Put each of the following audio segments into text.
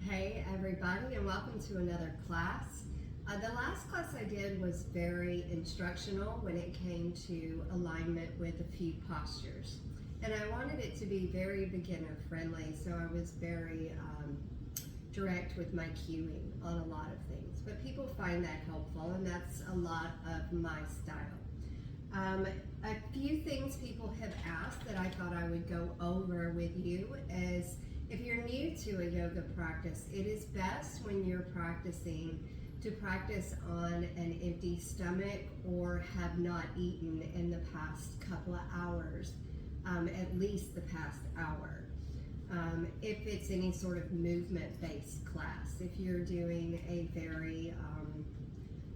Hey everybody, and welcome to another class. The last class I did was very instructional when it came to alignment with a few postures. And I wanted it to be very beginner friendly, so I was very direct with my cueing on a lot of things. But people find that helpful, and that's a lot of my style. A few things people have asked that I thought I would go over with you is, if you're new to a yoga practice, it is best when you're practicing to practice on an empty stomach or have not eaten in the past couple of hours, at least the past hour. If it's any sort of movement-based class, if you're doing a very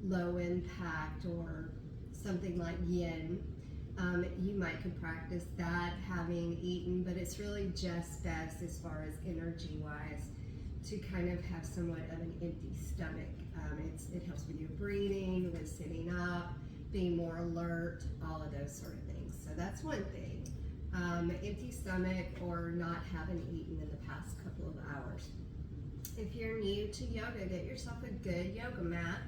low impact or something like yin, you might could practice that having eaten, but it's really just best as far as energy wise to kind of have somewhat of an empty stomach. It helps with your breathing, with sitting up, being more alert, all of those sort of things. So that's one thing. Empty stomach or not having eaten in the past couple of hours. If you're new to yoga, get yourself a good yoga mat.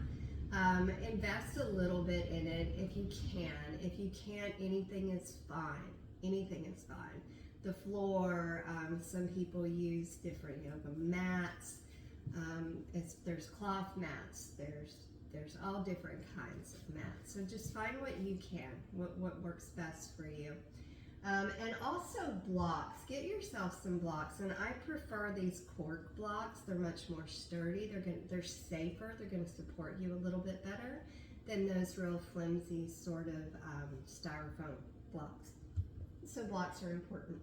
Invest a little bit in it if you can. If you can't, anything is fine. Anything is fine. The floor, some people use different yoga mats. There's cloth mats. There's all different kinds of mats. So just find what you can, what works best for you. And also blocks. Get yourself some blocks, and I prefer these cork blocks. They're much more sturdy. They're safer. They're going to support you a little bit better than those real flimsy sort of styrofoam blocks. So blocks are important.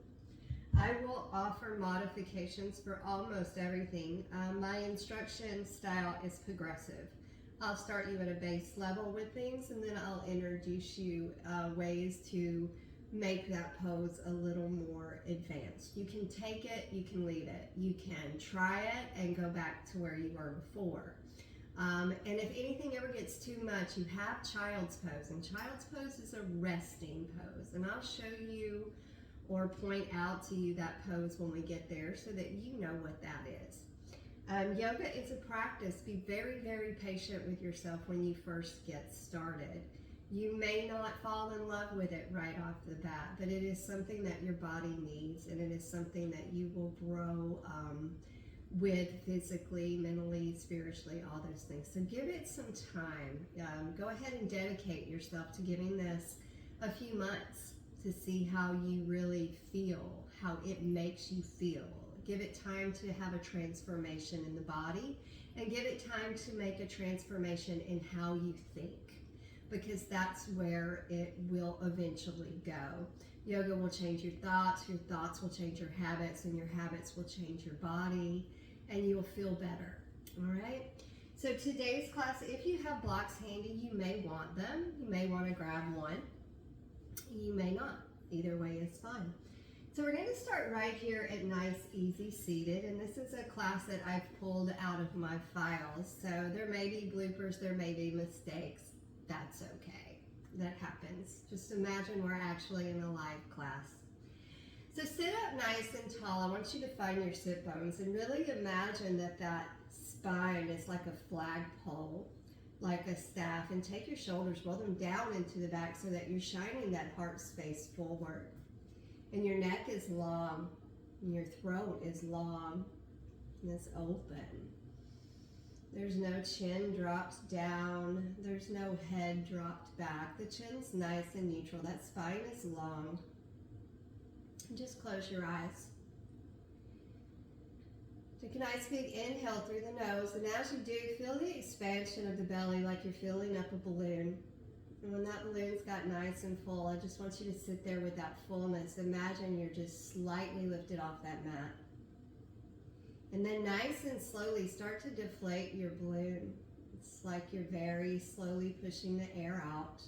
I will offer modifications for almost everything. My instruction style is progressive. I'll start you at a base level with things, and then I'll introduce you ways to make that pose a little more advanced. You can take it, you can leave it. You can try it and go back to where you were before. And if anything ever gets too much, you have child's pose, and child's pose is a resting pose. And I'll show you or point out to you that pose when we get there so that you know what that is. Yoga is a practice. Be very, very patient with yourself when you first get started. You may not fall in love with it right off the bat, but it is something that your body needs, and it is something that you will grow with physically, mentally, spiritually, all those things. So give it some time. Go ahead and dedicate yourself to giving this a few months to see how you really feel, how it makes you feel. Give it time to have a transformation in the body, and give it time to make a transformation in how you think, because that's where it will eventually go. Yoga will change your thoughts will change your habits, and your habits will change your body, and you will feel better, all right? So today's class, if you have blocks handy, you may want them. You may want to grab one. You may not. Either way is fine. So we're going to start right here at nice, easy, seated, and this is a class that I've pulled out of my files, so there may be bloopers, there may be mistakes. That's okay. That happens. Just imagine we're actually in a live class. So sit up nice and tall. I want you to find your sit bones and really imagine that spine is like a flagpole, like a staff, and take your shoulders, roll them down into the back so that you're shining that heart space forward. And your neck is long, and your throat is long, and it's open. There's no chin dropped down. There's no head dropped back. The chin's nice and neutral. That spine is long. And just close your eyes. Take a nice big inhale through the nose. And as you do, feel the expansion of the belly like you're filling up a balloon. And when that balloon's got nice and full, I just want you to sit there with that fullness. Imagine you're just slightly lifted off that mat. And then nice and slowly start to deflate your balloon. It's like you're very slowly pushing the air out.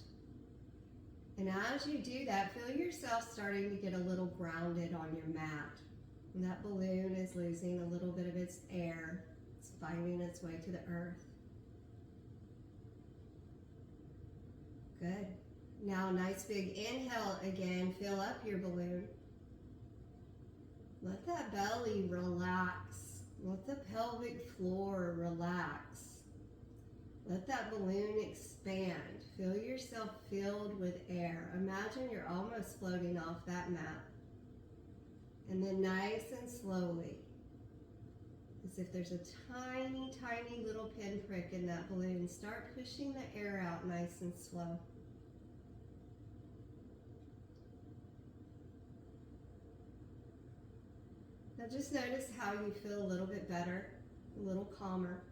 And as you do that, feel yourself starting to get a little grounded on your mat. And that balloon is losing a little bit of its air. It's finding its way to the earth. Good. Now, nice big inhale again. Fill up your balloon. Let that belly relax. Let the pelvic floor relax. Let that balloon expand. Feel yourself filled with air. Imagine you're almost floating off that mat. And then nice and slowly, as if there's a tiny, tiny little pinprick in that balloon, start pushing the air out nice and slow. Now just notice how you feel a little bit better, a little calmer.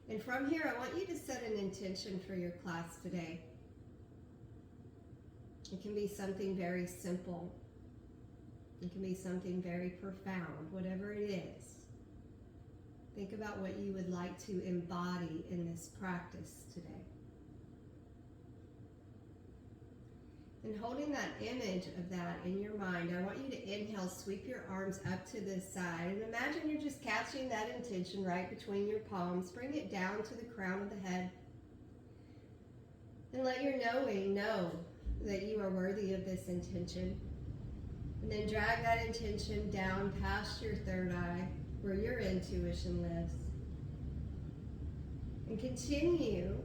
And from here, I want you to set an intention for your class today. It can be something very simple. It can be something very profound, whatever it is. Think about what you would like to embody in this practice today. And holding that image of that in your mind, I want you to inhale, sweep your arms up to the side, and imagine you're just catching that intention right between your palms. Bring it down to the crown of the head. And let your knowing know that you are worthy of this intention. And then drag that intention down past your third eye, where your intuition lives. And continue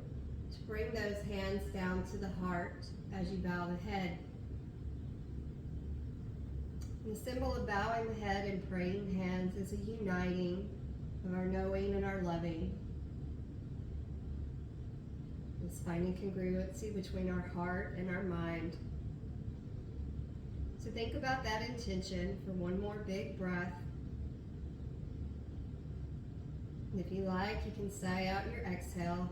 to bring those hands down to the heart as you bow the head. And the symbol of bowing the head and praying hands is a uniting of our knowing and our loving. It's finding congruency between our heart and our mind. So think about that intention for one more big breath. And if you like, you can sigh out your exhale.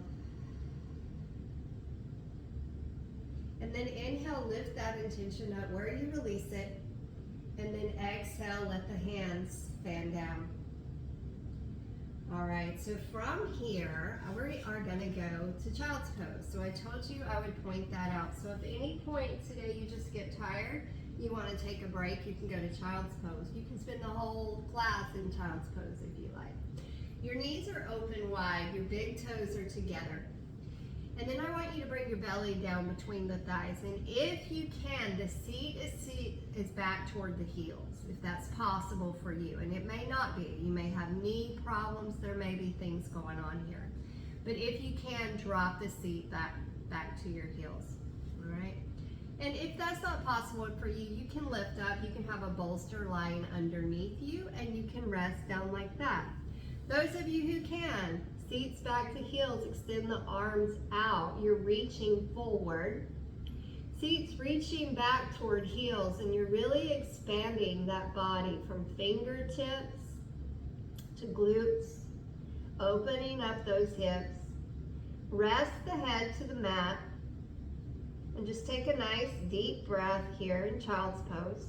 And then inhale, lift that intention up where you release it. And then exhale, let the hands fan down. All right, so from here, we are gonna go to child's pose. So I told you I would point that out. So if at any point today you just get tired, you wanna take a break, you can go to child's pose. You can spend the whole class in child's pose if you like. Your knees are open wide, your big toes are together. And then I want you to bring your belly down between the thighs. And if you can, the seat is back toward the heels, if that's possible for you. And it may not be. You may have knee problems. There may be things going on here. But if you can, drop the seat back to your heels. All right? And if that's not possible for you, you can lift up. You can have a bolster lying underneath you, and you can rest down like that. Those of you who can, seats back to heels, extend the arms out. You're reaching forward. Seats reaching back toward heels, and you're really expanding that body from fingertips to glutes, opening up those hips. Rest the head to the mat, and just take a nice deep breath here in child's pose.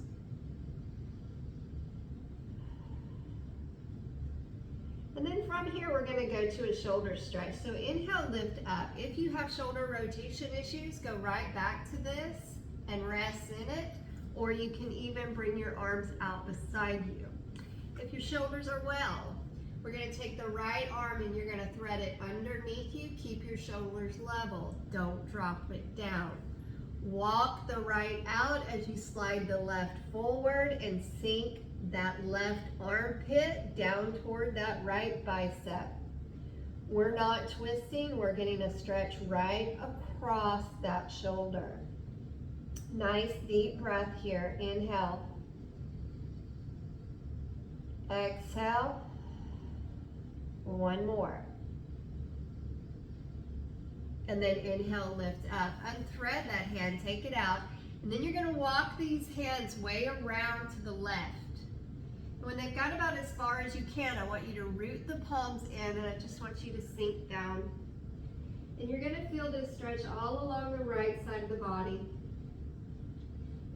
And then from here, we're gonna go to a shoulder stretch. So inhale, lift up. If you have shoulder rotation issues, go right back to this and rest in it, or you can even bring your arms out beside you. If your shoulders are well, we're gonna take the right arm and you're gonna thread it underneath you. Keep your shoulders level, don't drop it down. Walk the right out as you slide the left forward and sink that left armpit down toward that right bicep. We're not twisting, we're getting a stretch right across that shoulder. Nice deep breath here. Inhale. Exhale. One more. And then inhale, lift up. Unthread that hand, take it out. And then you're gonna walk these hands way around to the left. When they've got about as far as you can, I want you to root the palms in, and I just want you to sink down. And you're gonna feel this stretch all along the right side of the body.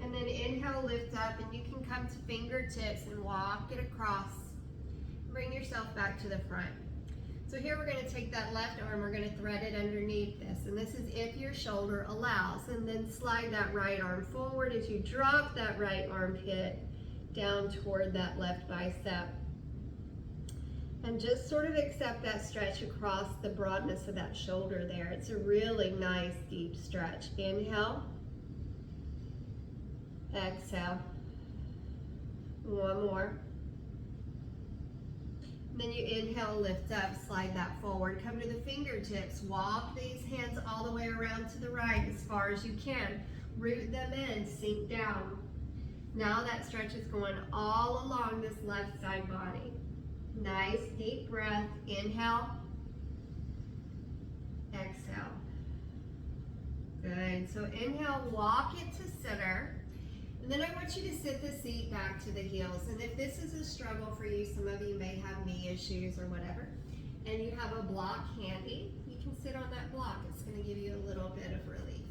And then inhale, lift up, and you can come to fingertips and walk it across. Bring yourself back to the front. So here we're gonna take that left arm, we're gonna thread it underneath this. And this is if your shoulder allows. And then slide that right arm forward as you drop that right armpit down toward that left bicep. And just sort of accept that stretch across the broadness of that shoulder there. It's a really nice deep stretch. Inhale. Exhale. One more. Then you inhale, lift up, slide that forward. Come to the fingertips. Walk these hands all the way around to the right as far as you can. Root them in, sink down. Now that stretch is going all along this left side body. Nice deep breath. Inhale. Exhale. Good. So inhale, walk it to center. And then I want you to sit the seat back to the heels. And if this is a struggle for you, some of you may have knee issues or whatever, and you have a block handy, you can sit on that block. It's going to give you a little bit of relief.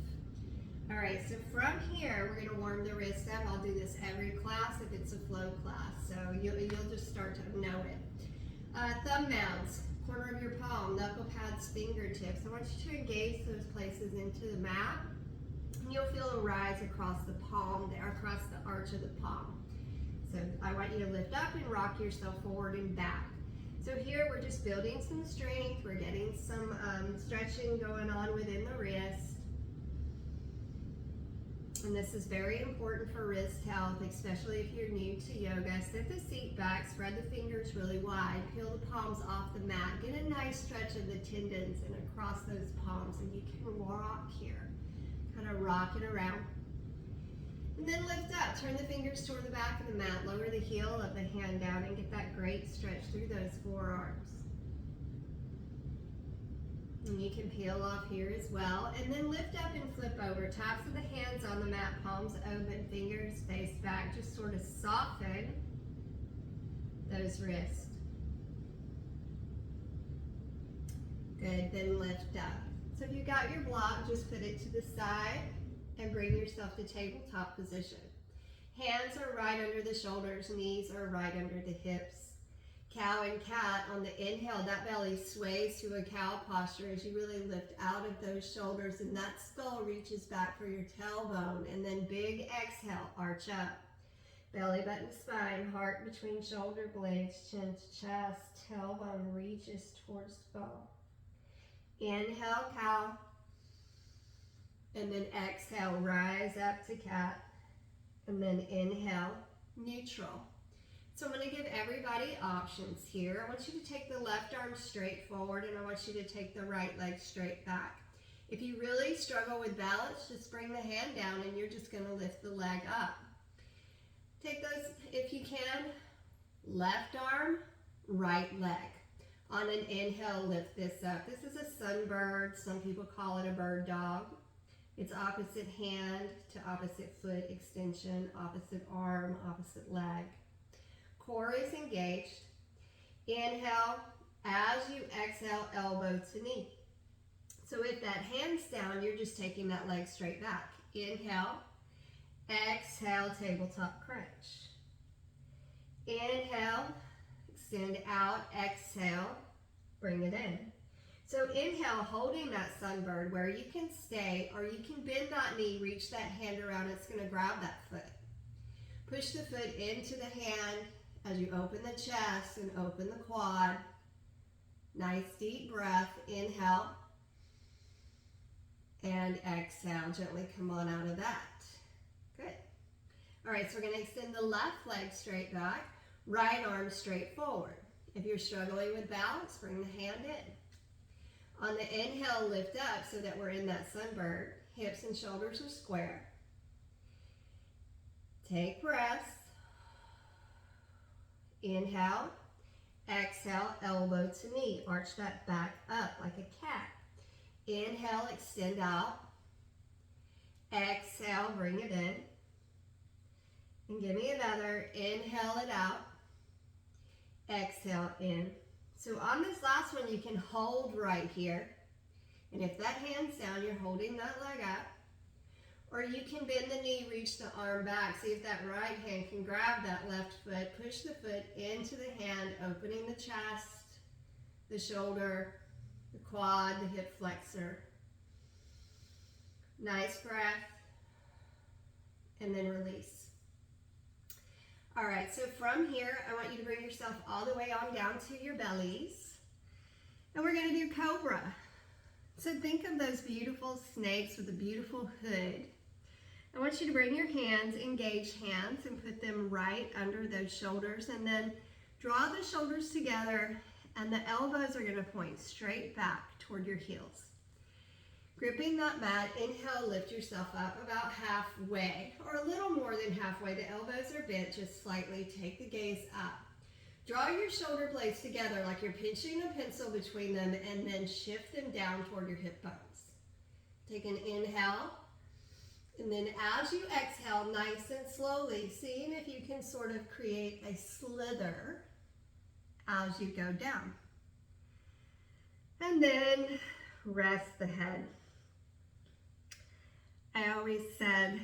All right, so from here, we're going to warm the wrist up. I'll do this every class if it's a flow class, so you'll just start to know it. Thumb mounds, corner of your palm, knuckle pads, fingertips. I want you to engage those places into the mat. And you'll feel a rise across the palm there, across the arch of the palm. So I want you to lift up and rock yourself forward and back. So here we're just building some strength. We're getting some stretching going on within the wrist. And this is very important for wrist health, especially if you're new to yoga. Sit the seat back, spread the fingers really wide, peel the palms off the mat. Get a nice stretch of the tendons and across those palms, and you can rock here. Kind of rock it around. And then lift up, turn the fingers toward the back of the mat, lower the heel of the hand down, and get that great stretch through those forearms. And you can peel off here as well. And then lift up and flip over. Tops of the hands on the mat, palms open, fingers face back. Just sort of soften those wrists. Good, then lift up. So if you got your block, just put it to the side and bring yourself to tabletop position. Hands are right under the shoulders, knees are right under the hips. Cow and cat. On the inhale, that belly sways to a cow posture as you really lift out of those shoulders, and that skull reaches back for your tailbone. And then big exhale, arch up. Belly button spine, heart between shoulder blades, chin to chest, tailbone reaches towards bone. Inhale, cow. And then exhale, rise up to cat. And then inhale, neutral. So I'm going to give everybody options here. I want you to take the left arm straight forward, and I want you to take the right leg straight back. If you really struggle with balance, just bring the hand down and you're just going to lift the leg up. Take those, if you can, left arm, right leg. On an inhale, lift this up. This is a sunbird. Some people call it a bird dog. It's opposite hand to opposite foot extension, opposite arm, opposite leg. Core is engaged. Inhale, as you exhale, elbow to knee. So if that hand's down, you're just taking that leg straight back. Inhale, exhale, tabletop crunch. Inhale, extend out, exhale, bring it in. So inhale, holding that sunbird where you can stay, or you can bend that knee, reach that hand around, it's going to grab that foot. Push the foot into the hand as you open the chest and open the quad. Nice deep breath, inhale, and exhale, gently come on out of that. Good. All right, so we're going to extend the left leg straight back, right arm straight forward. If you're struggling with balance, bring the hand in. On the inhale, lift up so that we're in that sunbird. Hips and shoulders are square. Take breaths. Inhale, exhale, elbow to knee. Arch that back up like a cat. Inhale, extend out. Exhale, bring it in. And give me another. Inhale it out. Exhale in. So on this last one, you can hold right here. And if that hand's down, you're holding that leg up. Or you can bend the knee, reach the arm back. See if that right hand can grab that left foot. Push the foot into the hand, opening the chest, the shoulder, the quad, the hip flexor. Nice breath. And then release. All right, so from here, I want you to bring yourself all the way on down to your bellies. And we're going to do cobra. So think of those beautiful snakes with a beautiful hood. I want you to bring your hands, engage hands, and put them right under those shoulders, and then Draw the shoulders together and the elbows are gonna point straight back toward your heels. Gripping that mat, inhale, lift yourself up about halfway or a little more than halfway. The elbows are bent just slightly. Take the gaze up. Draw your shoulder blades together like you're pinching a pencil between them and then shift them down toward your hip bones. Take an inhale and then as you exhale, nice and slowly, seeing if you can sort of create a slither as you go down. And then rest the head. I always said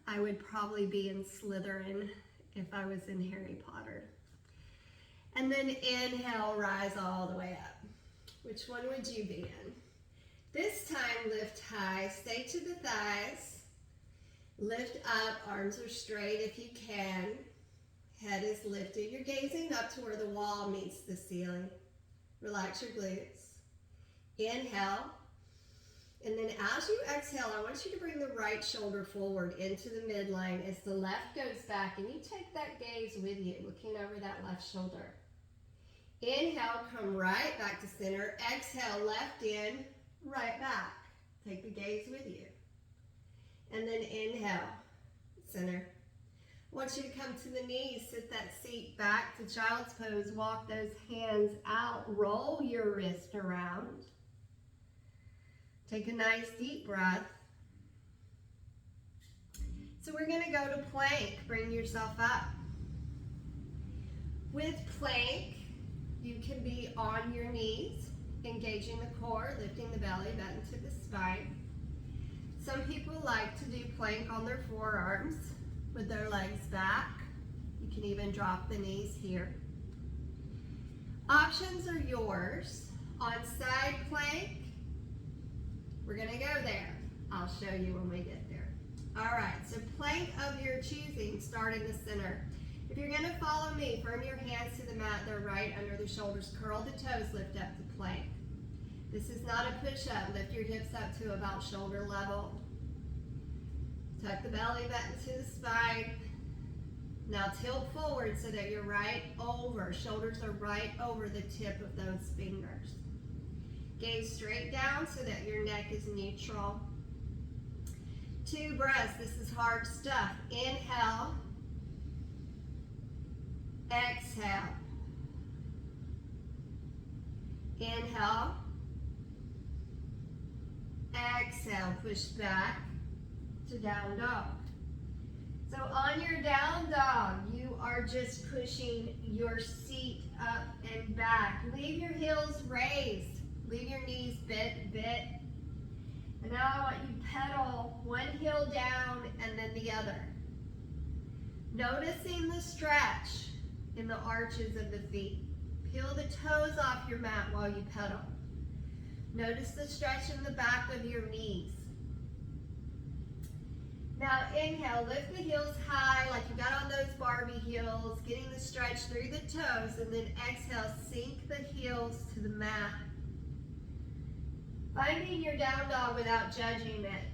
I would probably be in Slytherin if I was in Harry Potter. And then inhale, rise all the way up. Which one would you be in? This time, lift high, stay to the thighs. Lift up, arms are straight if you can. Head is lifted. You're gazing up to where the wall meets the ceiling. Relax your glutes. Inhale. And then as you exhale, I want you to bring the right shoulder forward into the midline as the left goes back. And you take that gaze with you, looking over that left shoulder. Inhale, come right back to center. Exhale, left in, right back. Take the gaze with you. And then inhale, center. I want you to come to the knees, sit that seat back to child's pose, walk those hands out, roll your wrist around. Take a nice deep breath. So we're gonna go to plank, bring yourself up. With plank, you can be on your knees, engaging the core, lifting the belly button to the spine. Some people like to do plank on their forearms with their legs back. You can even drop the knees here. Options are yours. On side plank, we're gonna go there. I'll show you when we get there. All right, so plank of your choosing, start in the center. If you're gonna follow me, firm your hands to the mat, they're right under the shoulders, curl the toes, lift up the plank. This is not a push-up. Lift your hips up to about shoulder level. Tuck the belly button to the spine. Now tilt forward so that you're right over. Shoulders are right over the tip of those fingers. Gaze straight down so that your neck is neutral. 2 breaths. This is hard stuff. Inhale. Exhale. Inhale. Exhale, push back to down dog. So on your down dog, you are just pushing your seat up and back. Leave your heels raised. Leave your knees bent a bit. And now I want you to pedal one heel down and then the other. Noticing the stretch in the arches of the feet. Peel the toes off your mat while you pedal. Notice the stretch in the back of your knees. Now inhale, lift the heels high like you got on those Barbie heels, getting the stretch through the toes, and then exhale, sink the heels to the mat. Finding your down dog without judging it.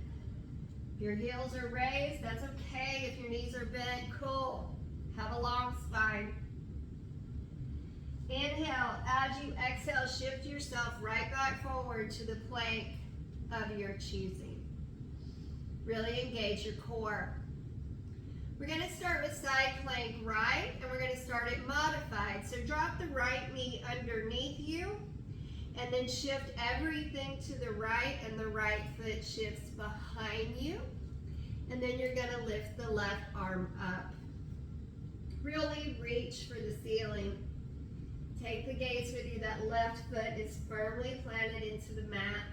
If your heels are raised, that's okay. If your knees are bent, cool. Have a long spine. Inhale, as you exhale, shift yourself right back forward to the plank of your choosing. Really engage your core. We're going to start with side plank right, and we're going to start it modified. So drop the right knee underneath you, and then shift everything to the right, and the right foot shifts behind you. And then you're going to lift the left arm up. Really reach for the ceiling. Take the gaze with you. That left foot is firmly planted into the mat.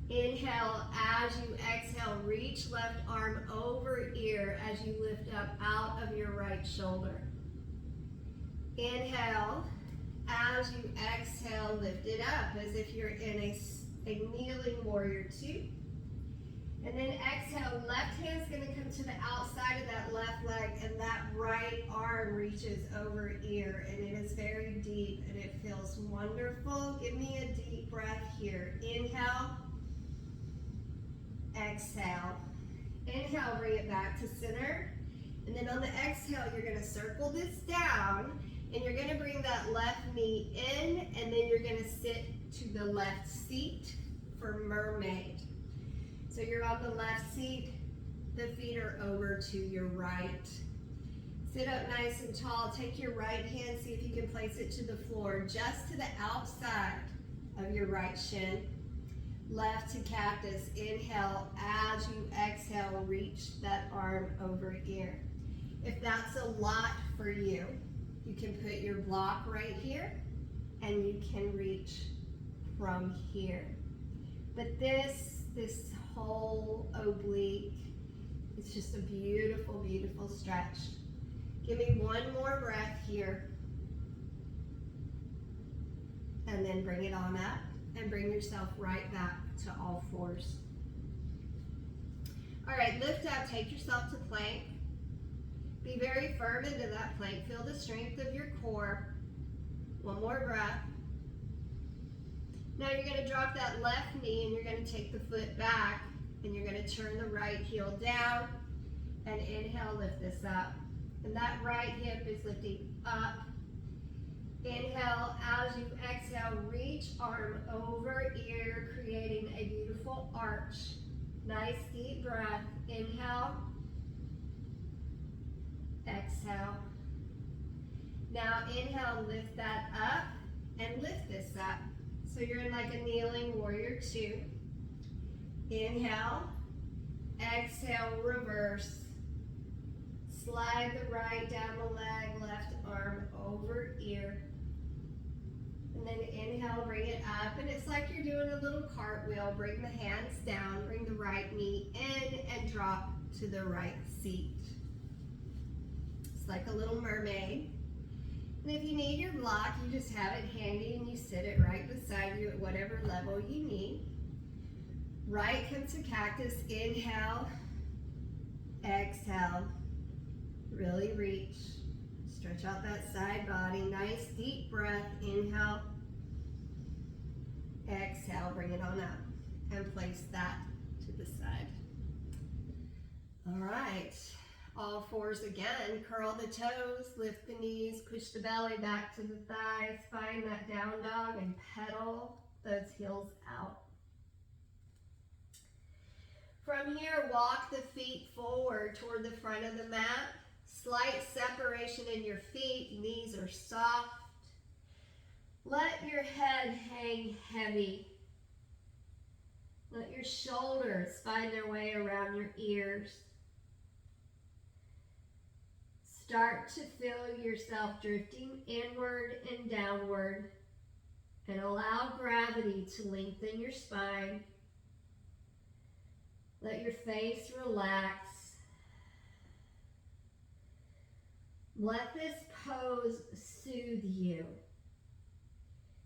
Inhale, as you exhale, reach left arm over ear as you lift up out of your right shoulder. Inhale, as you exhale, lift it up as if you're in a kneeling warrior 2. And then exhale, left hand's gonna come to the outside of that left leg, and that right arm reaches over ear, and it is very deep and it feels wonderful. Give me a deep breath here. Inhale, exhale. Inhale, bring it back to center. And then on the exhale, you're gonna circle this down, And you're gonna bring that left knee in, and then you're gonna sit to the left seat for mermaid. So you're on the left seat, the feet are over to your right. Sit up nice and tall. Take your right hand, see if you can place it to the floor, just to the outside of your right shin. Left to cactus. Inhale. As you exhale, reach that arm over ear. If that's a lot for you, you can put your block right here, and you can reach from here. But this whole oblique, it's just a beautiful, beautiful stretch. Give me one more breath here. And then bring it on up and bring yourself right back to all fours. All right, lift up, take yourself to plank. Be very firm into that plank. Feel the strength of your core. One more breath. Now you're going to drop that left knee and you're going to take the foot back and you're going to turn the right heel down and inhale, lift this up. And that right hip is lifting up. Inhale, as you exhale, reach arm over ear, creating a beautiful arch. Nice deep breath. Inhale. Exhale. Now inhale, lift that up and lift this up. So you're in like a kneeling warrior two. Inhale. Exhale, reverse. Slide the right down the leg, left arm over ear. And then inhale, bring it up. And it's like you're doing a little cartwheel. Bring the hands down, bring the right knee in, and drop to the right seat. It's like a little mermaid. And if you need your block, you just have it handy and you sit it right beside you at whatever level you need. Right comes to cactus. Inhale, exhale. Really reach. Stretch out that side body. Nice deep breath. Inhale. Exhale. Bring it on up. And place that to the side. All right. All fours again. Curl the toes. Lift the knees. Push the belly back to the thighs. Find that down dog and pedal those heels out. From here, walk the feet forward toward the front of the mat. Slight separation in your feet, knees are soft. Let your head hang heavy. Let your shoulders find their way around your ears. Start to feel yourself drifting inward and downward, and allow gravity to lengthen your spine. Let your face relax. Let this pose soothe you.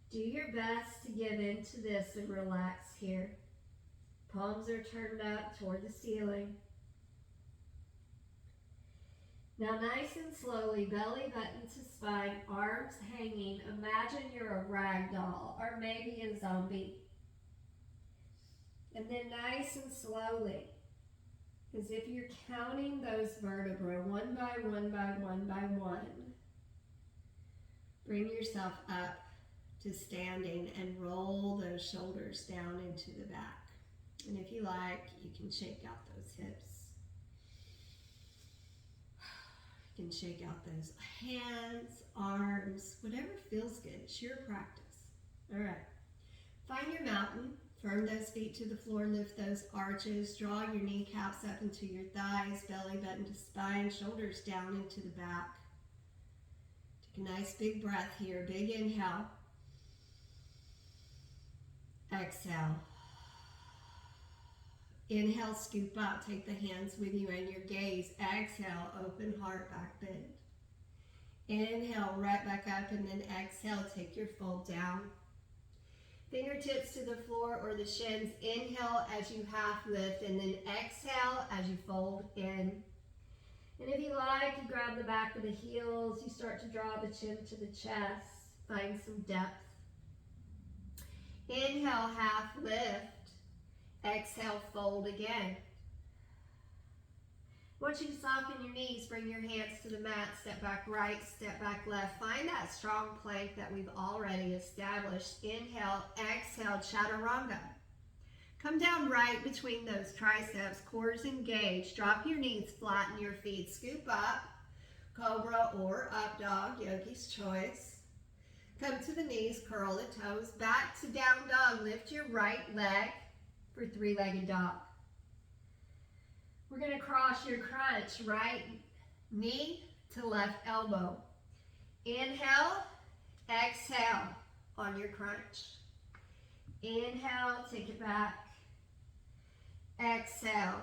Do your best to give into this and relax here. Palms are turned up toward the ceiling. Now nice and slowly, belly button to spine, arms hanging. Imagine you're a rag doll or maybe a zombie. And then nice and slowly, as if you're counting those vertebrae one by one by one by one, bring yourself up to standing and roll those shoulders down into the back. And if you like, you can shake out those hips. You can shake out those hands, arms, whatever feels good. It's your practice. All right. Find your mountain. Firm those feet to the floor, lift those arches, draw your kneecaps up into your thighs, belly button to spine, shoulders down into the back. Take a nice big breath here, big inhale. Exhale. Inhale, scoop up, take the hands with you and your gaze. Exhale, open heart, back bend. Inhale, right back up, and then exhale, take your fold down. Fingertips to the floor or the shins. Inhale as you half lift, and then exhale as you fold in. And if you like, you grab the back of the heels, you start to draw the chin to the chest, find some depth. Inhale, half lift. Exhale, fold again. Once you soften your knees, bring your hands to the mat, step back right, step back left. Find that strong plank that we've already established. Inhale, exhale, chaturanga. Come down right between those triceps, cores engaged. Drop your knees, flatten your feet, scoop up, cobra or up dog, yogi's choice. Come to the knees, curl the toes, back to down dog. Lift your right leg for three-legged dog. We're going to cross your crunch, right knee to left elbow. Inhale, exhale on your crunch. Inhale, take it back. Exhale,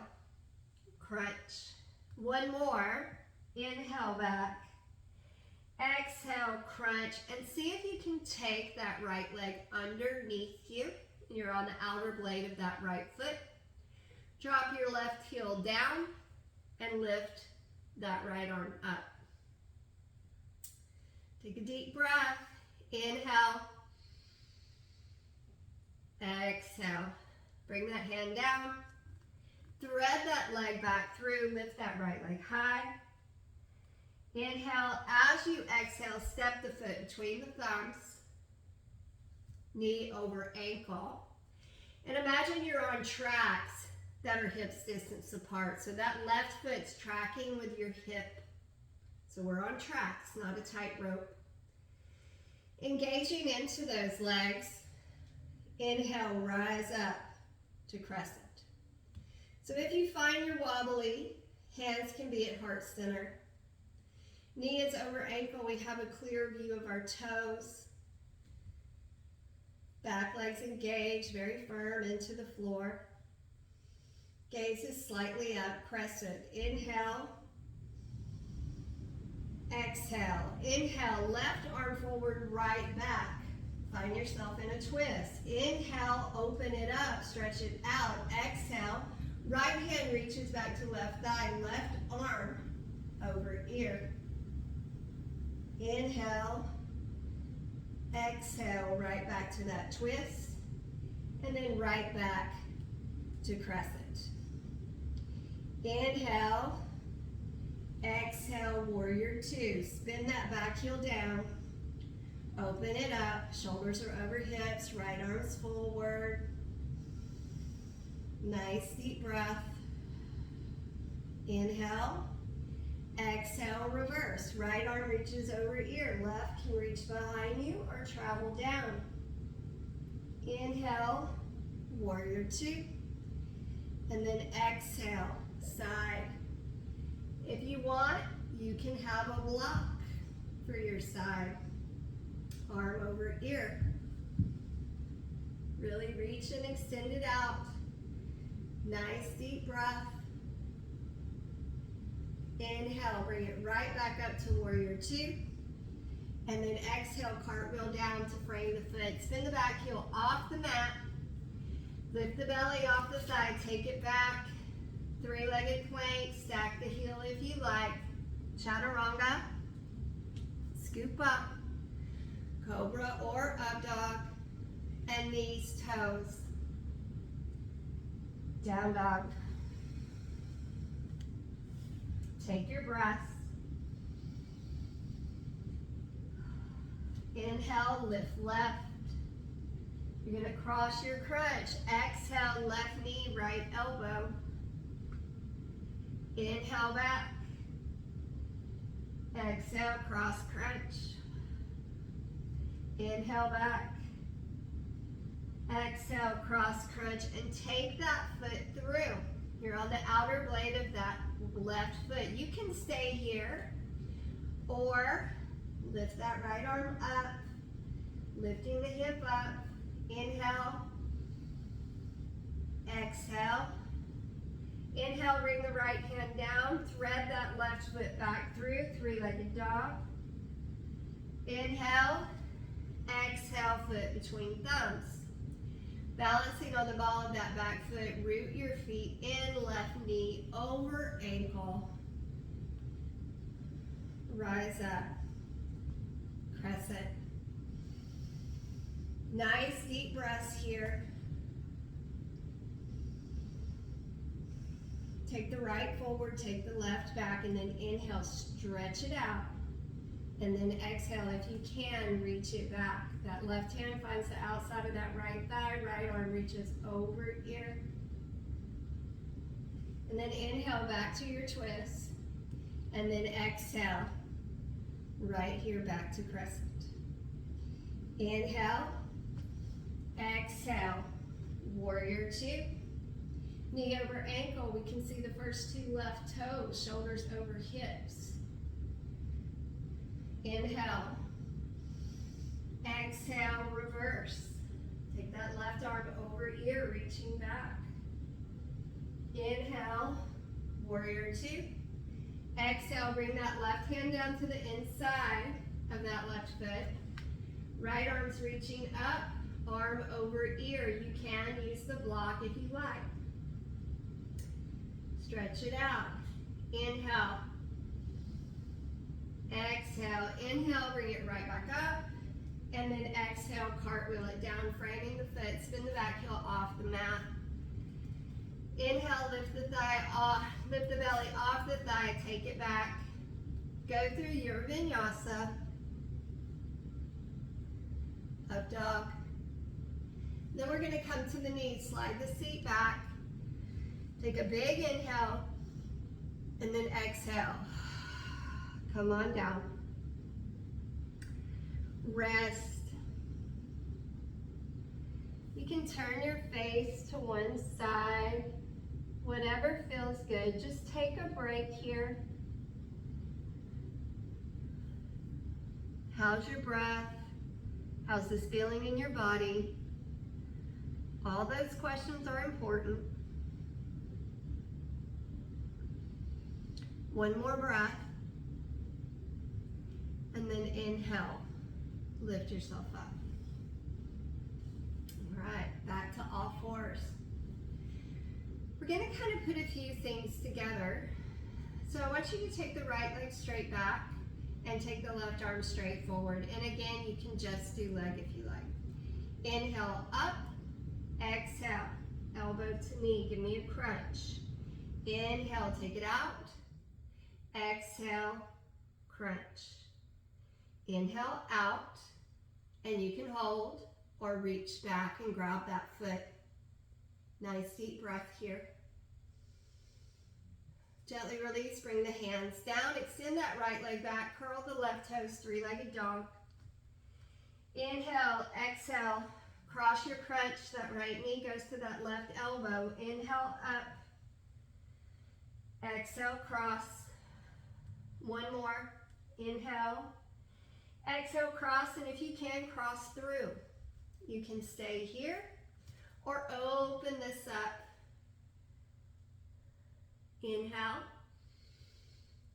crunch. One more. Inhale back. Exhale, crunch. And see if you can take that right leg underneath you. You're on the outer blade of that right foot. Drop your left heel down and lift that right arm up. Take a deep breath. Inhale. Exhale. Bring that hand down. Thread that leg back through. Lift that right leg high. Inhale. As you exhale, step the foot between the thumbs. Knee over ankle. And imagine you're on tracks that are hips distance apart. So that left foot's tracking with your hip. So we're on tracks, not a tightrope. Engaging into those legs. Inhale, rise up to crescent. So if you find you're wobbly, hands can be at heart center. Knee is over ankle. We have a clear view of our toes. Back legs engaged, very firm into the floor. Gaze is slightly up, crescent. Inhale. Exhale. Inhale, left arm forward, right back. Find yourself in a twist. Inhale, open it up, stretch it out. Exhale, right hand reaches back to left thigh, left arm over ear. Inhale, exhale, right back to that twist, and then right back to crescent. Inhale, exhale, warrior two. Spin that back heel down. Open it up, shoulders are over hips, right arms forward. Nice deep breath. Inhale, exhale, reverse. Right arm reaches over ear, left can reach behind you or travel down. Inhale, warrior two. And then exhale, side. If you want, you can have a block for your side. Arm over ear. Really reach and extend it out. Nice deep breath. Inhale, bring it right back up to warrior two. And then exhale, cartwheel down to frame the foot. Spin the back heel off the mat. Lift the belly off the side, take it back. Three-legged plank, stack the heel if you like. Chaturanga. Scoop up. Cobra or up dog, and knees, toes, down dog. Take your breath. Inhale, lift left. You're going to cross your crunch. Exhale, left knee, right elbow. Inhale back. Exhale, cross crunch. Inhale back. Exhale, cross crunch, and take that foot through. You're on the outer blade of that left foot. You can stay here or lift that right arm up, lifting the hip up. Inhale. Exhale. Inhale, bring the right hand down, thread that left foot back through, three-legged dog. Inhale. Exhale, foot between thumbs. Balancing on the ball of that back foot, root your feet in, left knee over ankle. Rise up. Crescent. Nice deep breaths here. take the right forward, take the left back, and then inhale, stretch it out. And then exhale, if you can, reach it back. That left hand finds the outside of that right thigh, right arm reaches over ear. And then inhale back to your twist. And then exhale, right here back to crescent. Inhale, exhale, warrior two. Knee over ankle, we can see the first two left toes, shoulders over hips. Inhale, exhale, reverse. Take that left arm over ear, reaching back. Inhale, warrior two. Exhale, bring that left hand down to the inside of that left foot. Right arm's reaching up, arm over ear. You can use the block if you like. Stretch it out. Inhale. Exhale. Inhale, bring it right back up. And then exhale, cartwheel it down, framing the foot. Spin the back heel off the mat. Inhale, lift the thigh off, lift the belly off the thigh, take it back. Go through your vinyasa. Up dog. Then we're going to come to the knees, slide the seat back. Take a big inhale, and then exhale. Come on down. Rest. You can turn your face to one side, whatever feels good. Just take a break here. How's your breath? How's this feeling in your body? All those questions are important. One more breath. And then inhale. Lift yourself up. All right, back to all fours. We're going to kind of put a few things together. So I want you to take the right leg straight back and take the left arm straight forward. And again, you can just do leg if you like. Inhale up, exhale, elbow to knee, give me a crunch. Inhale, take it out. Exhale, crunch. Inhale out, and you can hold or reach back and grab that foot. Nice deep breath here. Gently release, bring the hands down, extend that right leg back, curl the left toes, three-legged dog. Inhale, exhale, cross your crunch, that right knee goes to that left elbow. Inhale up, exhale, cross. One more, inhale, exhale, cross, and if you can, cross through. You can stay here or open this up. Inhale,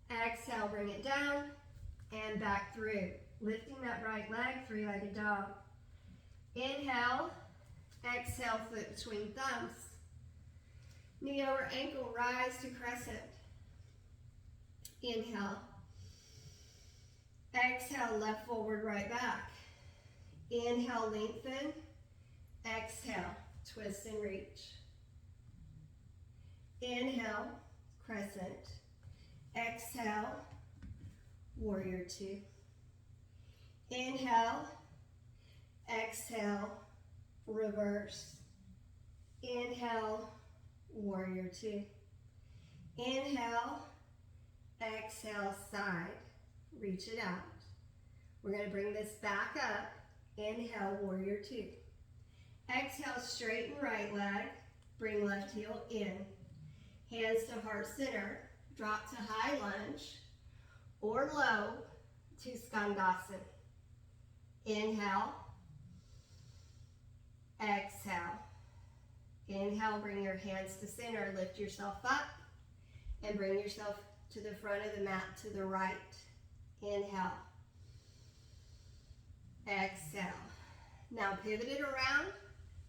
exhale, bring it down, and back through. Lifting that right leg, three-legged dog. Inhale, exhale, foot between thumbs. Knee over ankle, rise to crescent. Inhale. Exhale, left forward, right back. Inhale, lengthen. Exhale, twist and reach. Inhale, crescent. Exhale, warrior two. Inhale, exhale, reverse. Inhale, warrior two. Inhale, exhale, side. Reach it out. We're going to bring this back up. Inhale, warrior two. Exhale, straighten right leg. Bring left heel in. Hands to heart center. Drop to high lunge or low to Skandasana. Inhale. Exhale. Inhale, bring your hands to center. Lift yourself up and bring yourself to the front of the mat to the right. Inhale. Exhale. Now pivot it around.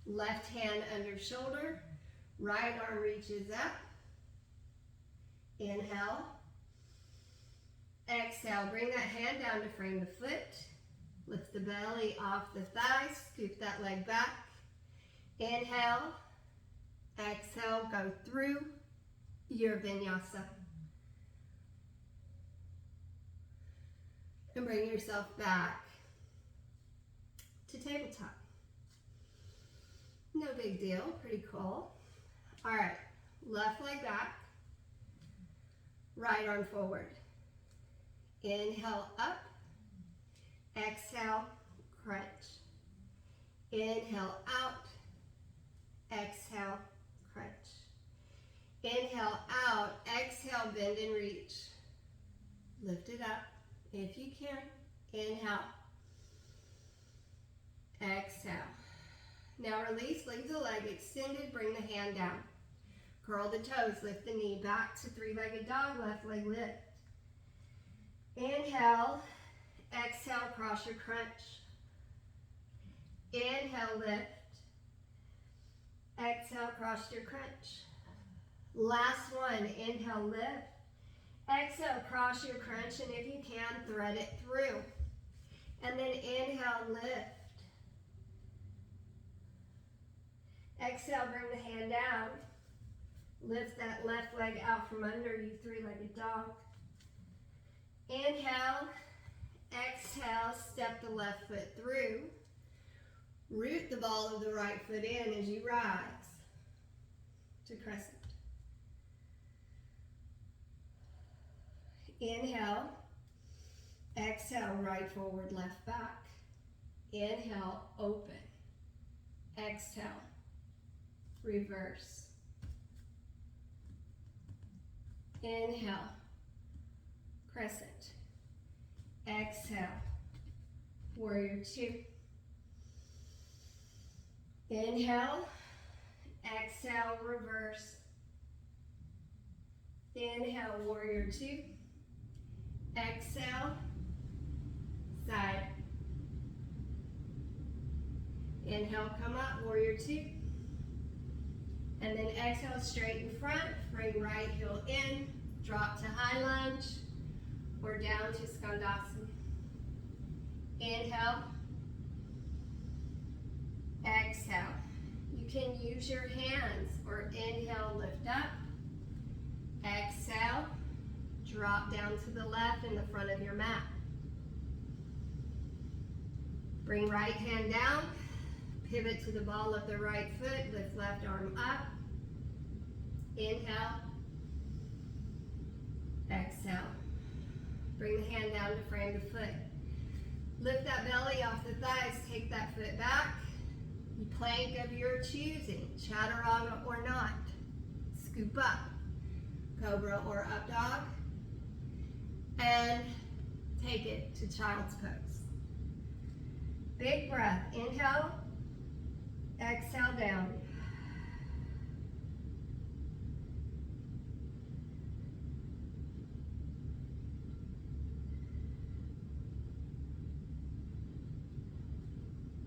Left hand under shoulder. Right arm reaches up. Inhale. Exhale. Bring that hand down to frame the foot. Lift the belly off the thighs. Scoop that leg back. Inhale. Exhale. Go through. your vinyasa. And bring yourself back to tabletop. No big deal, pretty cool. All right, left leg back, right arm forward. Inhale up, exhale, crunch. Inhale out, exhale, crunch. Inhale out, exhale, bend and reach. Lift it up if you can. Inhale, exhale. Now release, leave the leg extended, bring the hand down. Curl the toes, lift the knee back to three-legged dog, left leg lift. Inhale, exhale, cross your crunch. Inhale, lift. Exhale, cross your crunch. Last one, inhale, lift. Exhale, cross your crunch, and if you can, thread it through. And then inhale, lift. Exhale, bring the hand down. Lift that left leg out from under you, three-legged dog. Inhale, exhale, step the left foot through. Root the ball of the right foot in as you rise to crescent. Inhale, exhale, right forward, left back. Inhale, open. Exhale, reverse. Inhale, crescent. Exhale, warrior two. Inhale, exhale, reverse. Inhale, warrior two. Exhale, side. Inhale, come up, warrior two. And then exhale, straight in front, bring right heel in, drop to high lunge, or down to Skandasana. Inhale, exhale. You can use your hands, or inhale, lift up. Exhale, drop down to the left in the front of your mat. Bring right hand down, pivot to the ball of the right foot, lift left arm up. Inhale, exhale. Bring the hand down to frame the foot. Lift that belly off the thighs, take that foot back. You plank of your choosing, chaturanga or not. Scoop up, cobra or up dog. And take it to child's pose. Big breath, inhale, exhale down.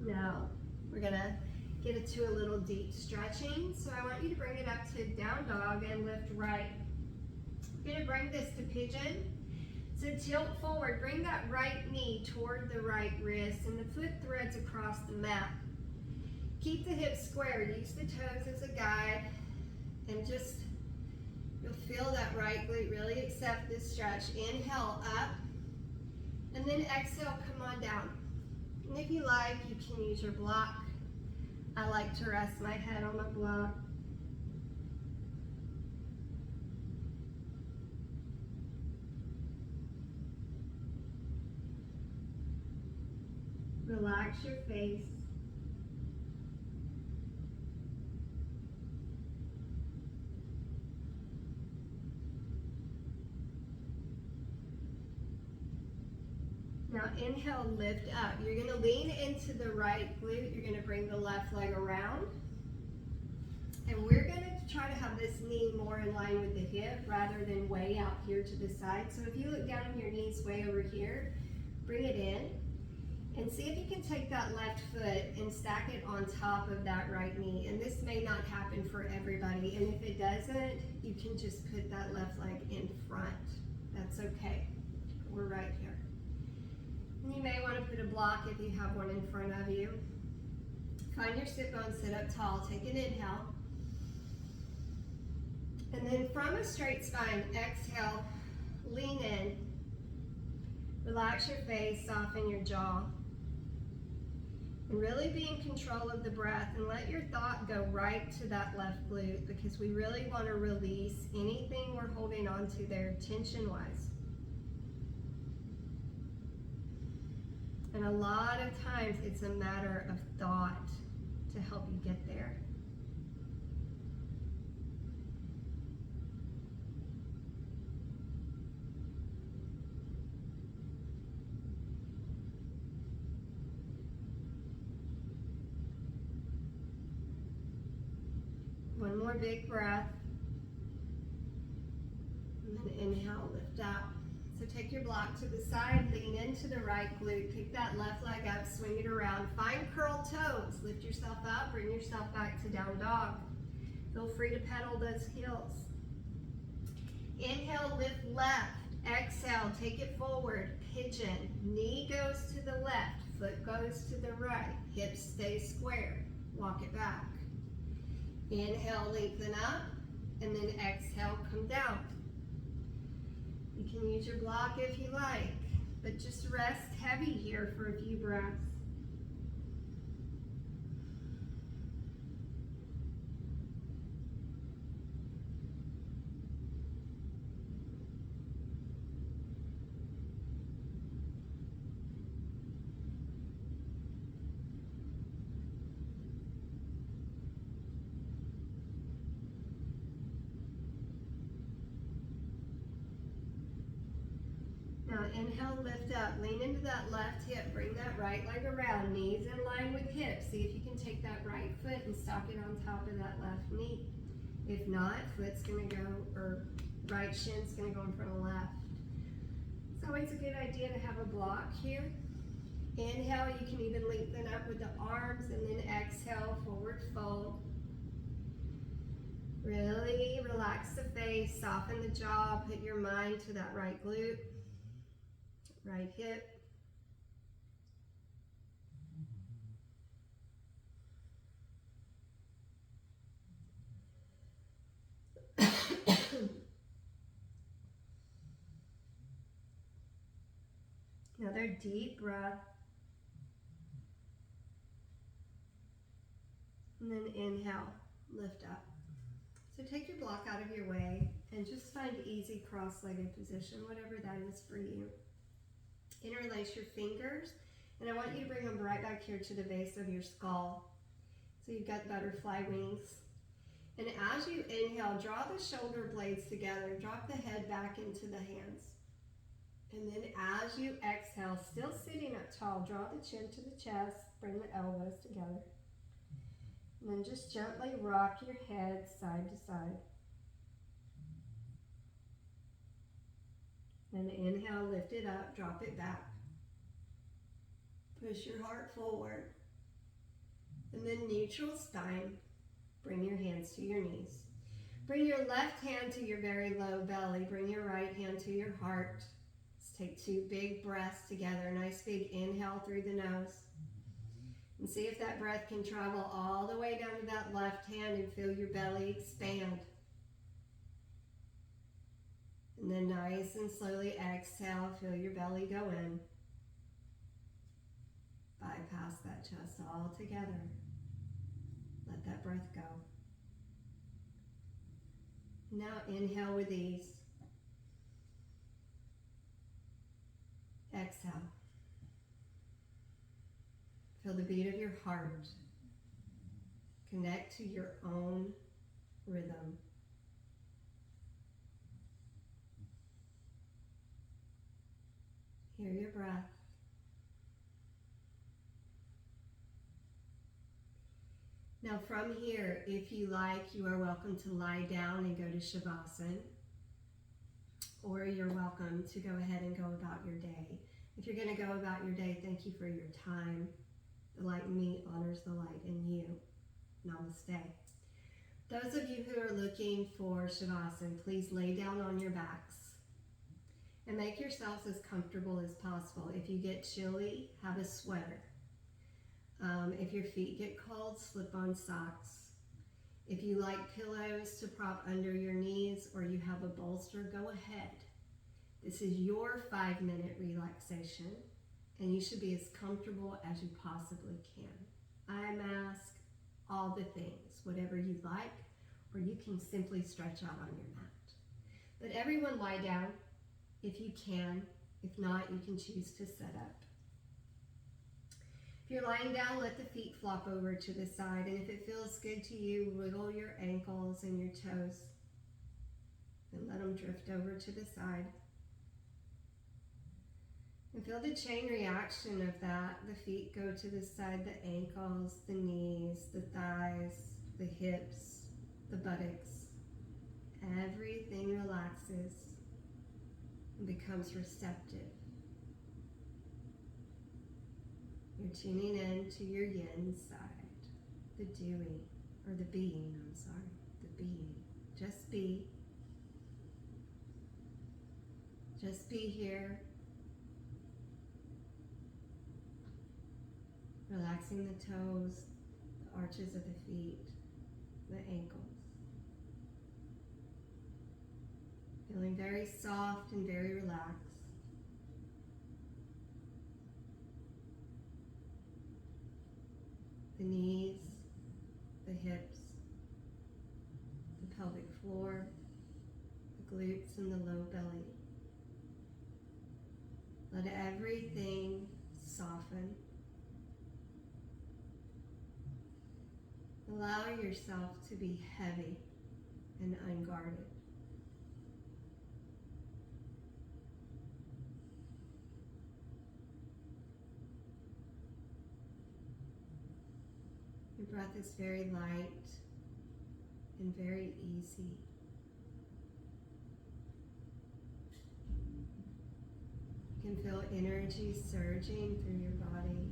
Now, we're gonna get into a little deep stretching. So I want you to bring it up to down dog and lift right. We're gonna bring this to pigeon. So tilt forward, bring that right knee toward the right wrist and the foot threads across the mat. Keep the hips square, use the toes as a guide, and just, you'll feel that right glute really accept this stretch. Inhale up, and then exhale, come on down. And if you like, you can use your block. I like to rest my head on my block. Relax your face. Now inhale, lift up. You're going to lean into the right glute. You're going to bring the left leg around. And we're going to try to have this knee more in line with the hip rather than way out here to the side. So if you look down on your knees way over here, bring it in. And see if you can take that left foot and stack it on top of that right knee. And this may not happen for everybody. And if it doesn't, you can just put that left leg in front. That's okay. We're right here. And you may want to put a block if you have one in front of you. Find your sit bone, sit up tall. Take an inhale. And then from a straight spine, exhale, lean in, relax your face, soften your jaw, and really be in control of the breath and let your thought go right to that left glute, because we really want to release anything we're holding on to there tension-wise. And a lot of times it's a matter of thought to help you get there. One more big breath. And then inhale, lift up. So take your block to the side, lean into the right glute, pick that left leg up, swing it around. Find curled toes. Lift yourself up, bring yourself back to down dog. Feel free to pedal those heels. Inhale, lift left. Exhale, take it forward, pigeon. Knee goes to the left, foot goes to the right. Hips stay square. Walk it back. Inhale, lengthen up, and then exhale, come down. You can use your block if you like, but just rest heavy here for a few breaths. Now inhale, lift up, lean into that left hip, bring that right leg around, knees in line with hips. See if you can take that right foot and stock it on top of that left knee. If not, foot's gonna go, or right shin's gonna go in front of left. It's always a good idea to have a block here. Inhale, you can even lengthen up with the arms, and then exhale, forward fold. Really relax the face, soften the jaw, put your mind to that right glute. Right hip. Another deep breath. And then inhale, lift up. So take your block out of your way and just find easy cross-legged position, whatever that is for you. Interlace your fingers, and I want you to bring them right back here to the base of your skull. So you've got butterfly wings. And as you inhale, draw the shoulder blades together, drop the head back into the hands. And then as you exhale, still sitting up tall, draw the chin to the chest, bring the elbows together. And then just gently rock your head side to side. Then inhale, lift it up, drop it back. Push your heart forward. And then neutral spine. Bring your hands to your knees. Bring your left hand to your very low belly. Bring your right hand to your heart. Let's take 2 big breaths together. Nice big inhale through the nose. And see if that breath can travel all the way down to that left hand and feel your belly expand. And then nice and slowly exhale, feel your belly go in. Bypass that chest altogether. Let that breath go. Now inhale with ease. Exhale. Feel the beat of your heart. Connect to your own rhythm. Hear your breath. Now from here, if you like, you are welcome to lie down and go to Shavasana, or you're welcome to go ahead and go about your day. If you're going to go about your day, thank you for your time. The light in me honors the light in you. Namaste. Those of you who are looking for Shavasana, please lay down on your backs and make yourselves as comfortable as possible. If you get chilly, have a sweater. If your feet get cold, slip on socks. If you like pillows to prop under your knees or you have a bolster, go ahead. This is your 5-minute relaxation, and you should be as comfortable as you possibly can. Eye mask, all the things, whatever you like, or you can simply stretch out on your mat. But everyone lie down if you can. If not, you can choose to sit up. If you're lying down, let the feet flop over to the side, and if it feels good to you, wiggle your ankles and your toes and let them drift over to the side. And feel the chain reaction of that. The feet go to the side, the ankles, the knees, the thighs, the hips, the buttocks. Everything relaxes and becomes receptive. You're tuning in to your yin side, the doing, or the being, the being. Just be. Just be here. Relaxing the toes, the arches of the feet, the ankles. Feeling very soft and very relaxed. The knees, the hips, the pelvic floor, the glutes and the low belly. Let everything soften. Allow yourself to be heavy and unguarded. Your breath is very light and very easy. You can feel energy surging through your body.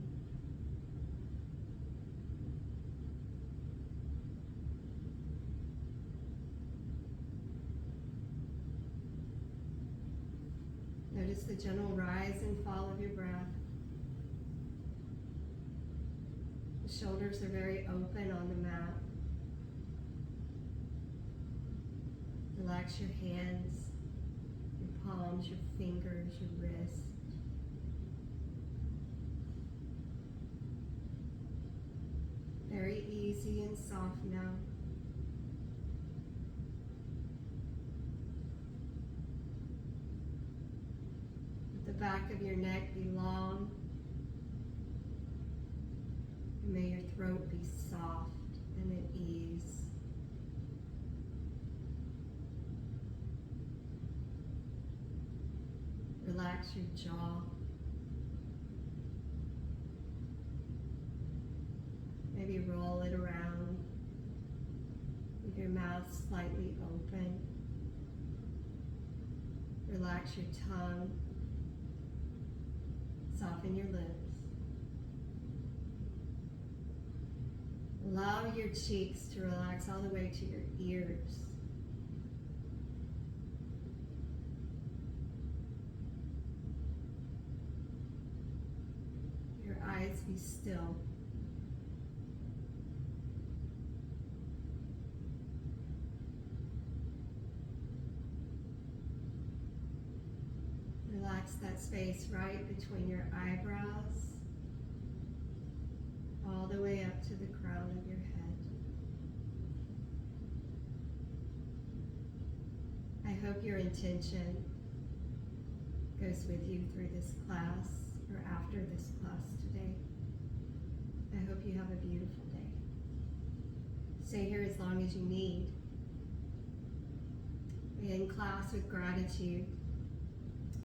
Notice the gentle rise and fall of your breath. The shoulders are very open on the mat. Relax your hands, your palms, your fingers, your wrists. Very easy and soft now. Let the back of your neck be long. And may your throat be soft and at ease. Relax your jaw. Maybe roll it around with your mouth slightly open. Relax your tongue. Soften your lips. Allow your cheeks to relax all the way to your ears. Your eyes be still. Relax that space right between your eyebrows, all the way up to the crown of your head. I hope your intention goes with you through this class or after this class today. I hope you have a beautiful day. Stay here as long as you need. We end class with gratitude.